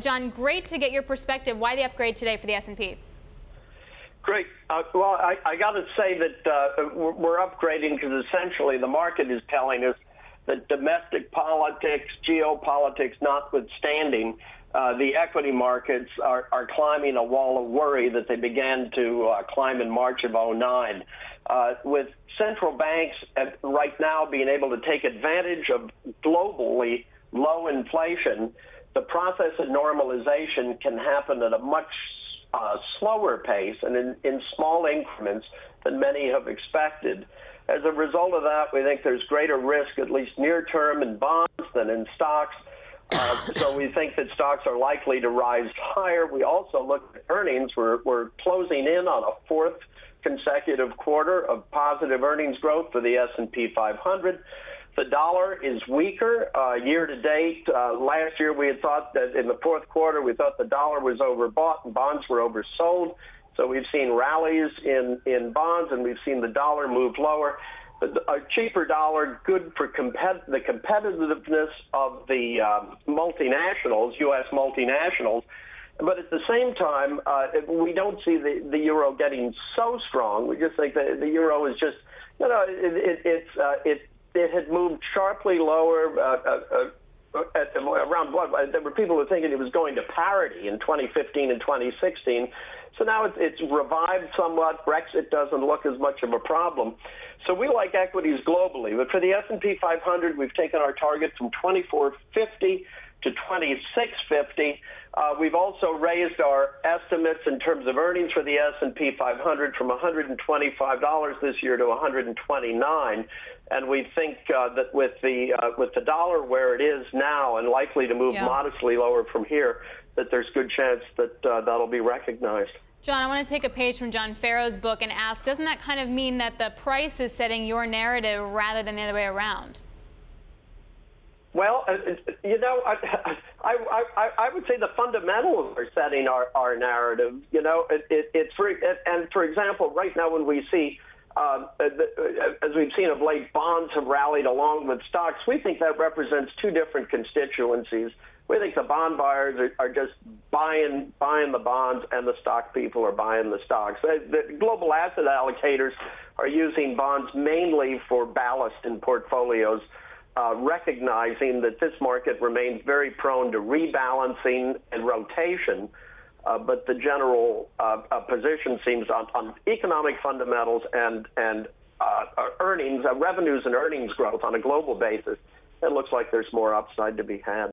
John, great to get your perspective. Why the upgrade today for the S&P? Great. Well, I got to say that we're upgrading because essentially the market is telling us that domestic politics, geopolitics notwithstanding, the equity markets are climbing a wall of worry that they began to climb in March of '09. With central banks right now being able to take advantage of globally low inflation, the process of normalization can happen at a much slower pace and in small increments than many have expected. As a result of that, we think there's greater risk, at least near term, in bonds than in stocks. So we think that stocks are likely to rise higher. We also look at earnings. We're closing in on a fourth consecutive quarter of positive earnings growth for the S&P 500. The dollar is weaker year to date. Last year, we had thought that in the fourth quarter, we thought the dollar was overbought and bonds were oversold. So we've seen rallies in bonds, and we've seen the dollar move lower. A cheaper dollar, good for the competitiveness of the multinationals, U.S. multinationals. But at the same time, we don't see the euro getting so strong. We just think that the euro is just, it had moved sharply lower around what? There were people who were thinking it was going to parity in 2015 and 2016. So now it's revived somewhat. Brexit doesn't look as much of a problem. So we like equities globally. But for the S&P 500, we've taken our target from 2450 to 2650. We've also raised our estimates in terms of earnings for the S&P 500 from $125 this year to $129, and we think that with the dollar where it is now and likely to move modestly lower from here, that there's good chance that that'll be recognized. John, I want to take a page from John Farrow's book and ask, doesn't that kind of mean that the price is setting your narrative rather than the other way around? Well, I would say the fundamentals are setting our narrative. For example, right now when we see, as we've seen of late, bonds have rallied along with stocks. We think that represents two different constituencies. We think the bond buyers are just buying the bonds, and the stock people are buying the stocks. The global asset allocators are using bonds mainly for ballast in portfolios, recognizing that this market remains very prone to rebalancing and rotation, but the general position seems on economic fundamentals and earnings, revenues and earnings growth on a global basis. It looks like there's more upside to be had.